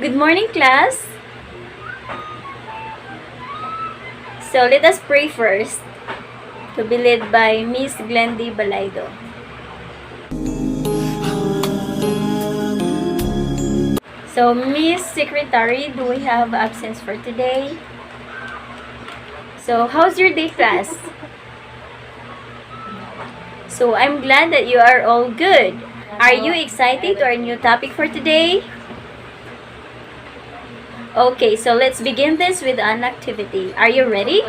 Good morning, class. So let us pray first, to be led by Miss Glendy Balaido. So, Miss Secretary, do we have absence for today? So, how's your day, class? So, I'm glad that you are all good. Are you excited to our new topic for today? Okay, so let's begin this with an activity. Are you ready?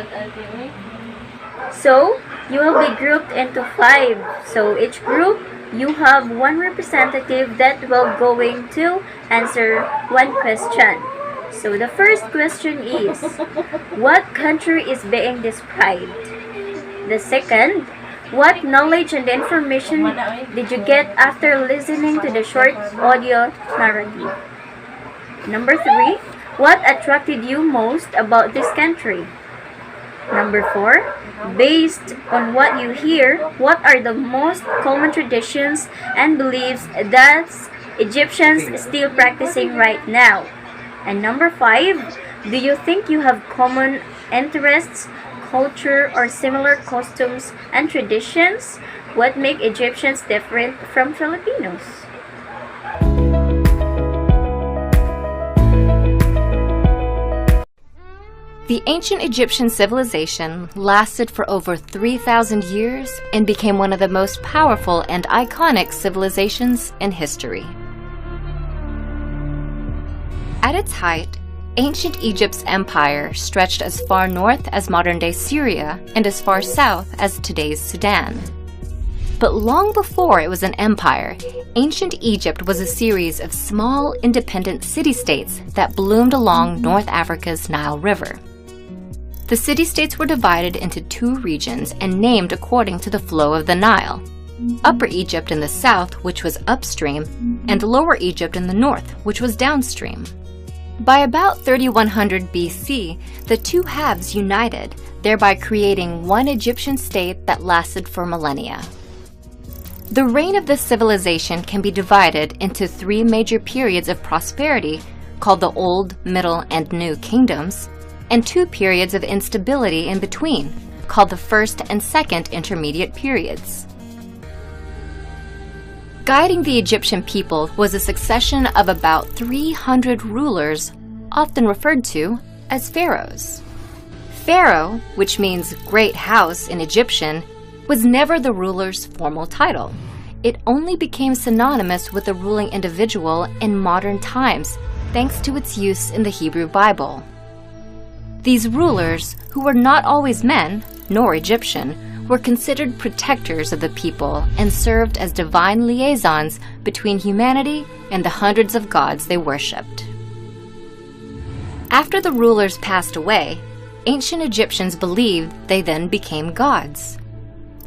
So, you will be grouped into 5. So, each group, you have one representative that will going to answer one question. So, the first question is, what country is being described? The second, what knowledge and information did you get after listening to the short audio narrative? Number 3, what attracted you most about this country? Number 4, based on what you hear, what are the most common traditions and beliefs that Egyptians still practicing right now? And number 5, do you think you have common interests, culture, or similar costumes and traditions? What make Egyptians different from Filipinos? The ancient Egyptian civilization lasted for over 3,000 years and became one of the most powerful and iconic civilizations in history. At its height, ancient Egypt's empire stretched as far north as modern-day Syria and as far south as today's Sudan. But long before it was an empire, ancient Egypt was a series of small, independent city-states that bloomed along North Africa's Nile River. The city-states were divided into 2 regions and named according to the flow of the Nile. Upper Egypt in the south, which was upstream, and Lower Egypt in the north, which was downstream. By about 3100 BC, the 2 halves united, thereby creating one Egyptian state that lasted for millennia. The reign of this civilization can be divided into 3 major periods of prosperity, called the Old, Middle, and New Kingdoms, and 2 periods of instability in between, called the First and Second Intermediate Periods. Guiding the Egyptian people was a succession of about 300 rulers, often referred to as pharaohs. Pharaoh, which means great house in Egyptian, was never the ruler's formal title. It only became synonymous with the ruling individual in modern times, thanks to its use in the Hebrew Bible. These rulers, who were not always men, nor Egyptian, were considered protectors of the people and served as divine liaisons between humanity and the hundreds of gods they worshipped. After the rulers passed away, ancient Egyptians believed they then became gods.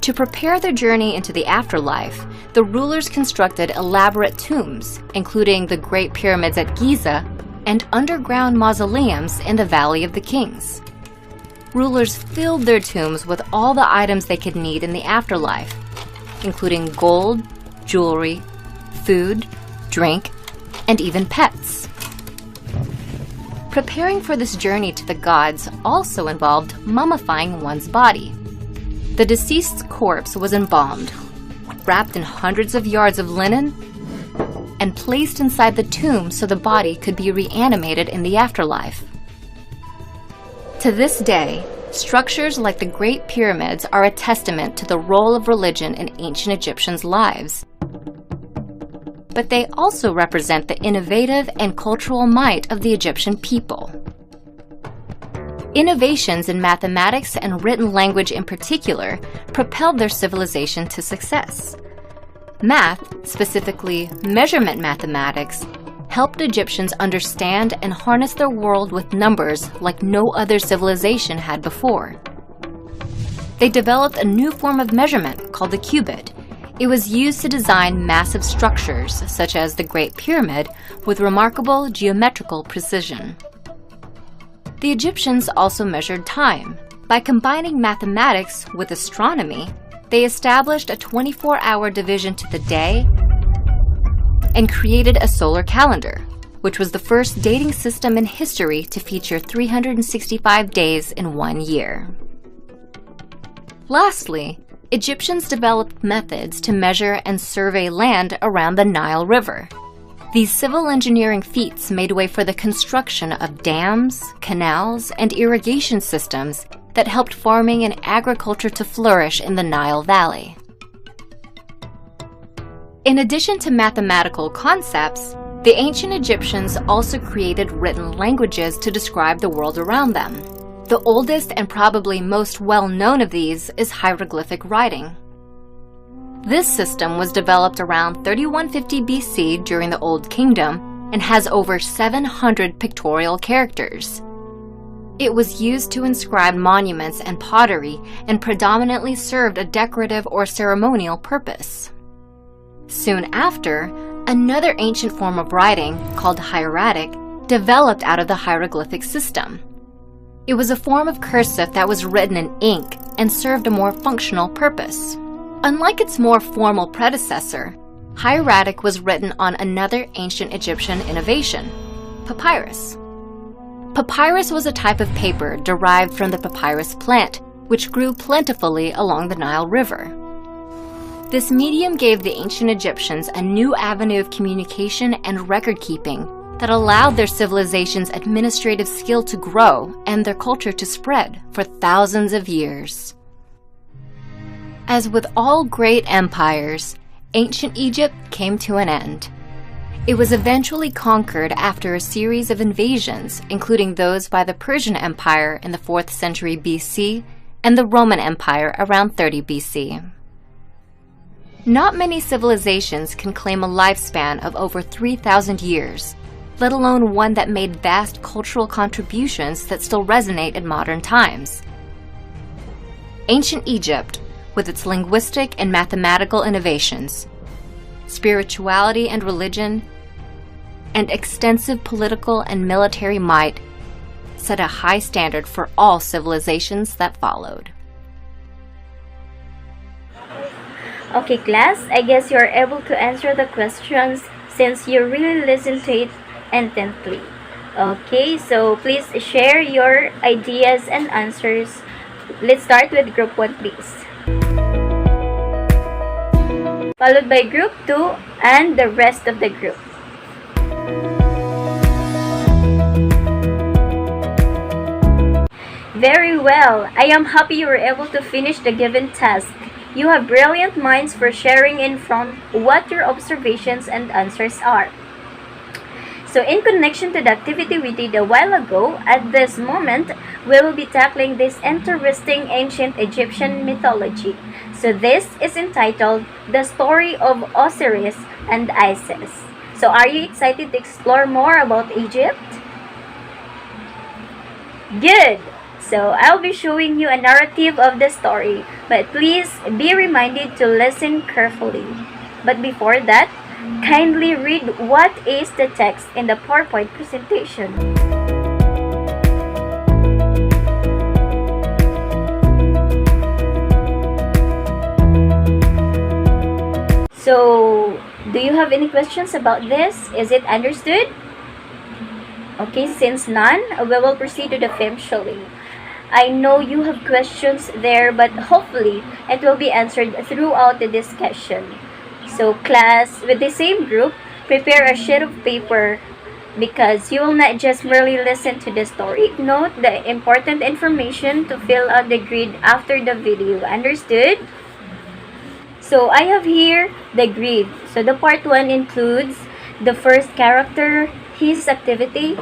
To prepare their journey into the afterlife, the rulers constructed elaborate tombs, including the Great Pyramids at Giza and underground mausoleums in the Valley of the Kings. Rulers filled their tombs with all the items they could need in the afterlife, including gold, jewelry, food, drink, and even pets. Preparing for this journey to the gods also involved mummifying one's body. The deceased's corpse was embalmed, wrapped in hundreds of yards of linen, and placed inside the tomb so the body could be reanimated in the afterlife. To this day, structures like the Great Pyramids are a testament to the role of religion in ancient Egyptians' lives. But they also represent the innovative and cultural might of the Egyptian people. Innovations in mathematics and written language in particular propelled their civilization to success. Math, specifically measurement mathematics, helped Egyptians understand and harness their world with numbers like no other civilization had before. They developed a new form of measurement called the cubit. It was used to design massive structures, such as the Great Pyramid, with remarkable geometrical precision. The Egyptians also measured time. By combining mathematics with astronomy, they established a 24-hour division to the day and created a solar calendar, which was the first dating system in history to feature 365 days in 1 year. Lastly, Egyptians developed methods to measure and survey land around the Nile River. These civil engineering feats made way for the construction of dams, canals, and irrigation systems that helped farming and agriculture to flourish in the Nile Valley. In addition to mathematical concepts, the ancient Egyptians also created written languages to describe the world around them. The oldest and probably most well-known of these is hieroglyphic writing. This system was developed around 3150 BC during the Old Kingdom and has over 700 pictorial characters. It was used to inscribe monuments and pottery and predominantly served a decorative or ceremonial purpose. Soon after, another ancient form of writing, called hieratic, developed out of the hieroglyphic system. It was a form of cursive that was written in ink and served a more functional purpose. Unlike its more formal predecessor, hieratic was written on another ancient Egyptian innovation, papyrus. Papyrus was a type of paper derived from the papyrus plant, which grew plentifully along the Nile River. This medium gave the ancient Egyptians a new avenue of communication and record-keeping that allowed their civilization's administrative skill to grow and their culture to spread for thousands of years. As with all great empires, ancient Egypt came to an end. It was eventually conquered after a series of invasions, including those by the Persian Empire in the 4th century BC and the Roman Empire around 30 BC. Not many civilizations can claim a lifespan of over 3,000 years, let alone one that made vast cultural contributions that still resonate in modern times. Ancient Egypt, with its linguistic and mathematical innovations, spirituality and religion, and extensive political and military might, set a high standard for all civilizations that followed. Okay class, I guess you're able to answer the questions since you really listened to it intently. Okay, so please share your ideas and answers. Let's start with group 1 please. Followed by group 2 and the rest of the group. Very well. I am happy you were able to finish the given task. You have brilliant minds for sharing in front what your observations and answers are. So in connection to the activity we did a while ago, at this moment, we will be tackling this interesting ancient Egyptian mythology. So this is entitled The Story of Osiris and Isis. So are you excited to explore more about Egypt? Good! So I'll be showing you a narrative of the story, but please be reminded to listen carefully. But before that, kindly read what is the text in the PowerPoint presentation. So, do you have any questions about this? Is it understood? Okay, since none, we will proceed to the film showing. I know you have questions there, but hopefully it will be answered throughout the discussion. So class, with the same group, prepare a sheet of paper because you will not just merely listen to the story. Note the important information to fill out the grid after the video. Understood? So I have here the grid. So the part 1 includes the first character, his activity,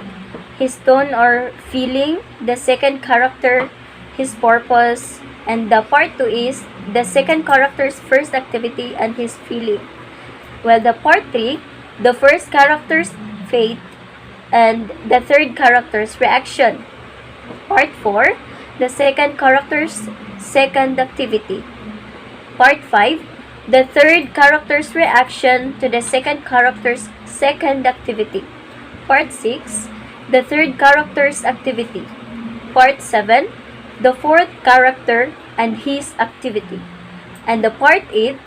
his tone or feeling, the second character, his purpose, and the part 2 is the second character's first activity and his feeling. While the part 3, the first character's fate and the third character's reaction. Part 4, the second character's second activity. Part 5, the third character's reaction to the second character's second activity. Part 6, the third character's activity. Part 7, the fourth character and his activity. And the part 8,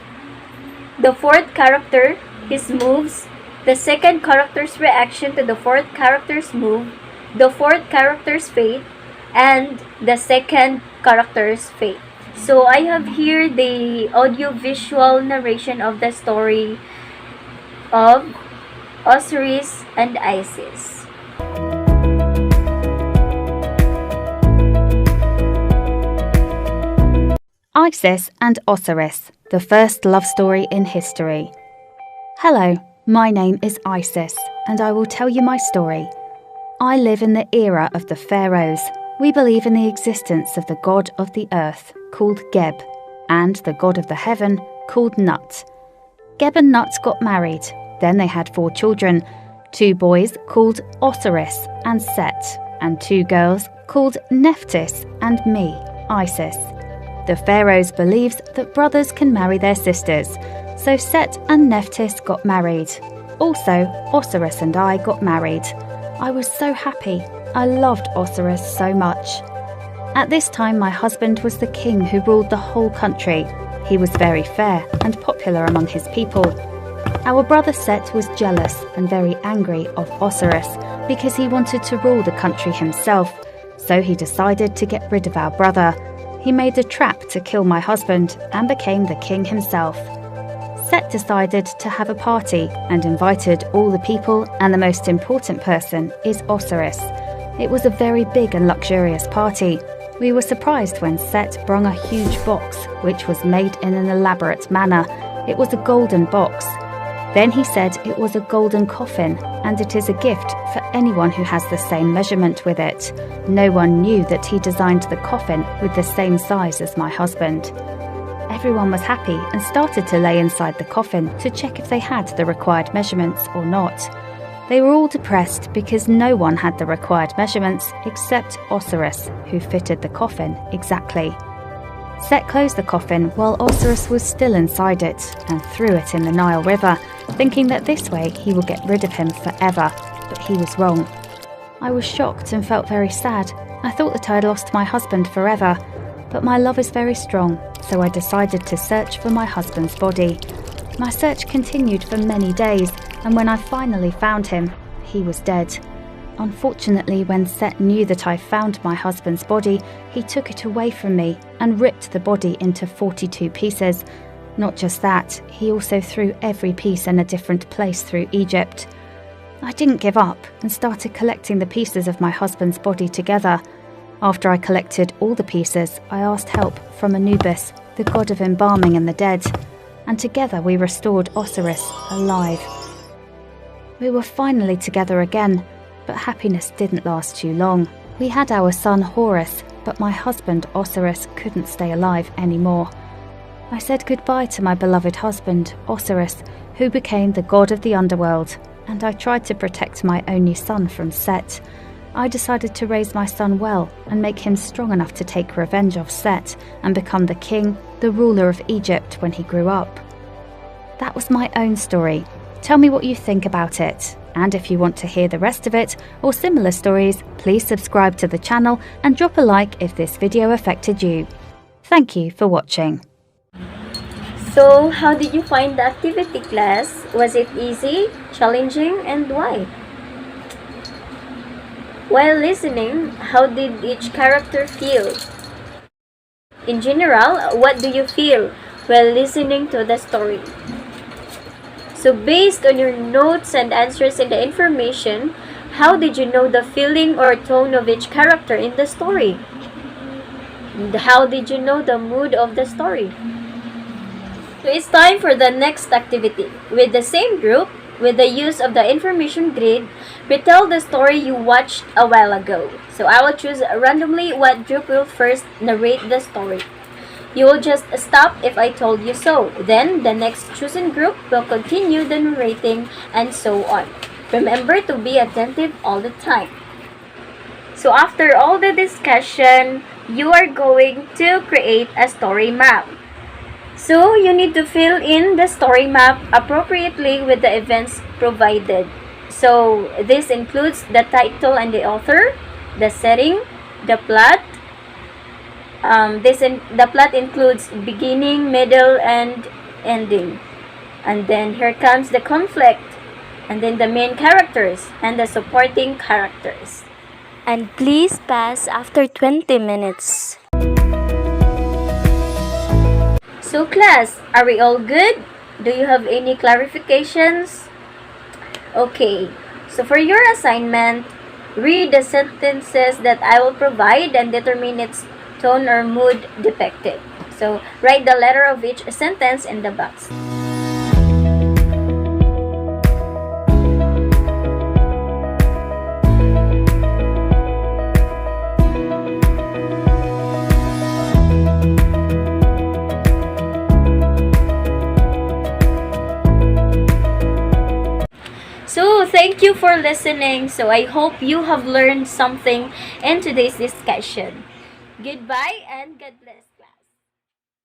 the fourth character, his moves, the second character's reaction to the fourth character's move, the fourth character's fate, and the second character's fate. So I have here the audio-visual narration of the story of Osiris and Isis. Isis and Osiris, the first love story in history. Hello, my name is Isis, and I will tell you my story. I live in the era of the pharaohs. We believe in the existence of the god of the earth, called Geb, and the god of the heaven, called Nut. Geb and Nut got married. Then they had 4 children, 2 boys called Osiris and Set, and 2 girls called Nephthys and me, Isis. The pharaohs believes that brothers can marry their sisters, so Set and Nephthys got married. Also, Osiris and I got married. I was so happy. I loved Osiris so much. At this time, my husband was the king who ruled the whole country. He was very fair and popular among his people. Our brother Set was jealous and very angry of Osiris because he wanted to rule the country himself, so he decided to get rid of our brother. He made a trap to kill my husband and became the king himself. Set decided to have a party and invited all the people, and the most important person is Osiris. It was a very big and luxurious party. We were surprised when Set brought a huge box, which was made in an elaborate manner. It was a golden box. Then he said it was a golden coffin, and it is a gift for anyone who has the same measurement with it. No one knew that he designed the coffin with the same size as my husband. Everyone was happy and started to lay inside the coffin to check if they had the required measurements or not. They were all depressed because no one had the required measurements except Osiris, who fitted the coffin exactly. Set closed the coffin while Osiris was still inside it and threw it in the Nile River, thinking that this way he would get rid of him forever, but he was wrong. I was shocked and felt very sad. I thought that I had lost my husband forever, but my love is very strong, so I decided to search for my husband's body. My search continued for many days, and when I finally found him, he was dead. Unfortunately, when Set knew that I found my husband's body, he took it away from me and ripped the body into 42 pieces. Not just that, he also threw every piece in a different place through Egypt. I didn't give up and started collecting the pieces of my husband's body together. After I collected all the pieces, I asked help from Anubis, the god of embalming and the dead, and together we restored Osiris alive. We were finally together again, but happiness didn't last too long. We had our son Horus, but my husband Osiris couldn't stay alive anymore. I said goodbye to my beloved husband, Osiris, who became the god of the underworld, and I tried to protect my only son from Set. I decided to raise my son well and make him strong enough to take revenge of Set and become the king, the ruler of Egypt when he grew up. That was my own story. Tell me what you think about it. And if you want to hear the rest of it or similar stories, please subscribe to the channel and drop a like if this video affected you. Thank you for watching. So, how did you find the activity, class? Was it easy, challenging, and why? While listening, how did each character feel? In general, what do you feel while listening to the story? So based on your notes and answers in the information, how did you know the feeling or tone of each character in the story? And how did you know the mood of the story? So it's time for the next activity. With the same group, with the use of the information grid, retell the story you watched a while ago. So I will choose randomly what group will first narrate the story. You will just stop if I told you so. Then, the next chosen group will continue the narrating and so on. Remember to be attentive all the time. So after all the discussion, you are going to create a story map. So you need to fill in the story map appropriately with the events provided. So this includes the title and the author, the setting, the plot. The plot includes beginning, middle, and ending. And then here comes the conflict. and then the main characters and the supporting characters. And please pass after 20 minutes. So class, are we all good? Do you have any clarifications? Okay, so for your assignment, read the sentences that I will provide and determine its tone or mood depicted. So write the letter of each sentence in the box. So, thank you for listening. So, I hope you have learned something in today's discussion. Goodbye and God bless.